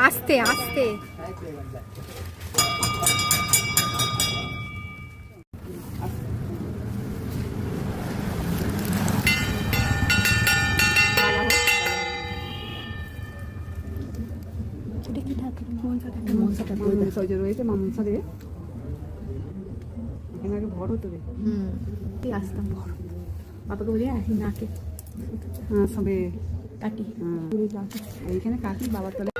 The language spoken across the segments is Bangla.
আস্তে আস্তে রয়েছে মামসা রে এখানে আগে ভর হতো রে আসতাম বড় বাবাকে বলি নাকে হ্যাঁ সবে কাটি এইখানে কাকি বাবার তলে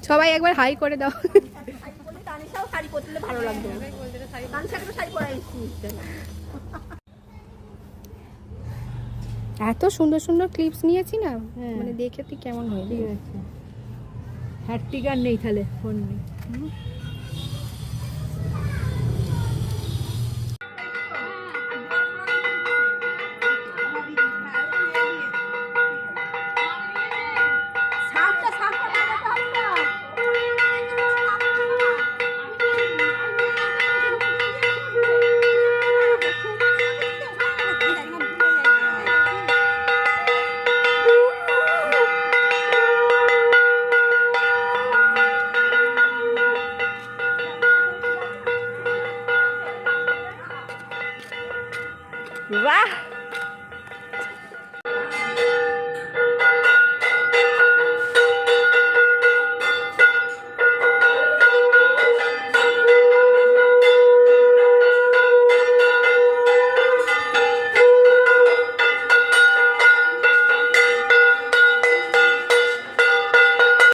সবাই একবার হাই করে দাও। শাড়ি পরলে ভালো লাগবে। শাড়ি পরাই এত সুন্দর সুন্দর ক্লিপস নিয়েছি না, মানে দেখে তুই কেমন হয়ে ঠিক আছে। হ্যাট টিকার নেই তাহলে ফোন নেই। বাহ